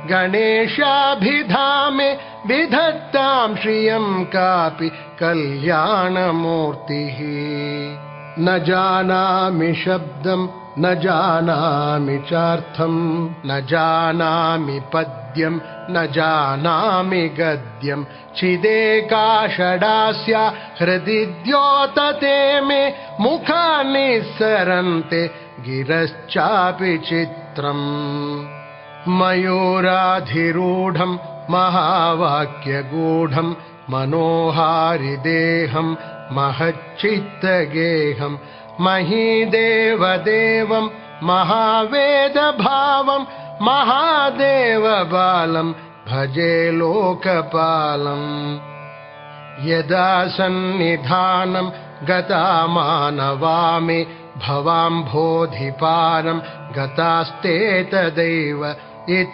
गणेशाभिधामे विधत्तां श्रियं कापि कल्याणमूर्तिः। न जानामि शब्दं न जानामि चार्थं न जानामि पद्यं न जानामि गद्यं चिदेका षडास्या हृदि द्योतते मे मुखानि निस्सरन्ते गिरश्चापि चित्रम्। मयूराधिरूढं महावाक्यगूढं मनोहारिदेहं महच्चित्तगेहं महीदेवदेवं महावेदभावं महादेवबालं भजे लोकपालम्। यदा सन्निधानं गता मानवामि भवाम्भोधिपारं गतास्ते तदैव इति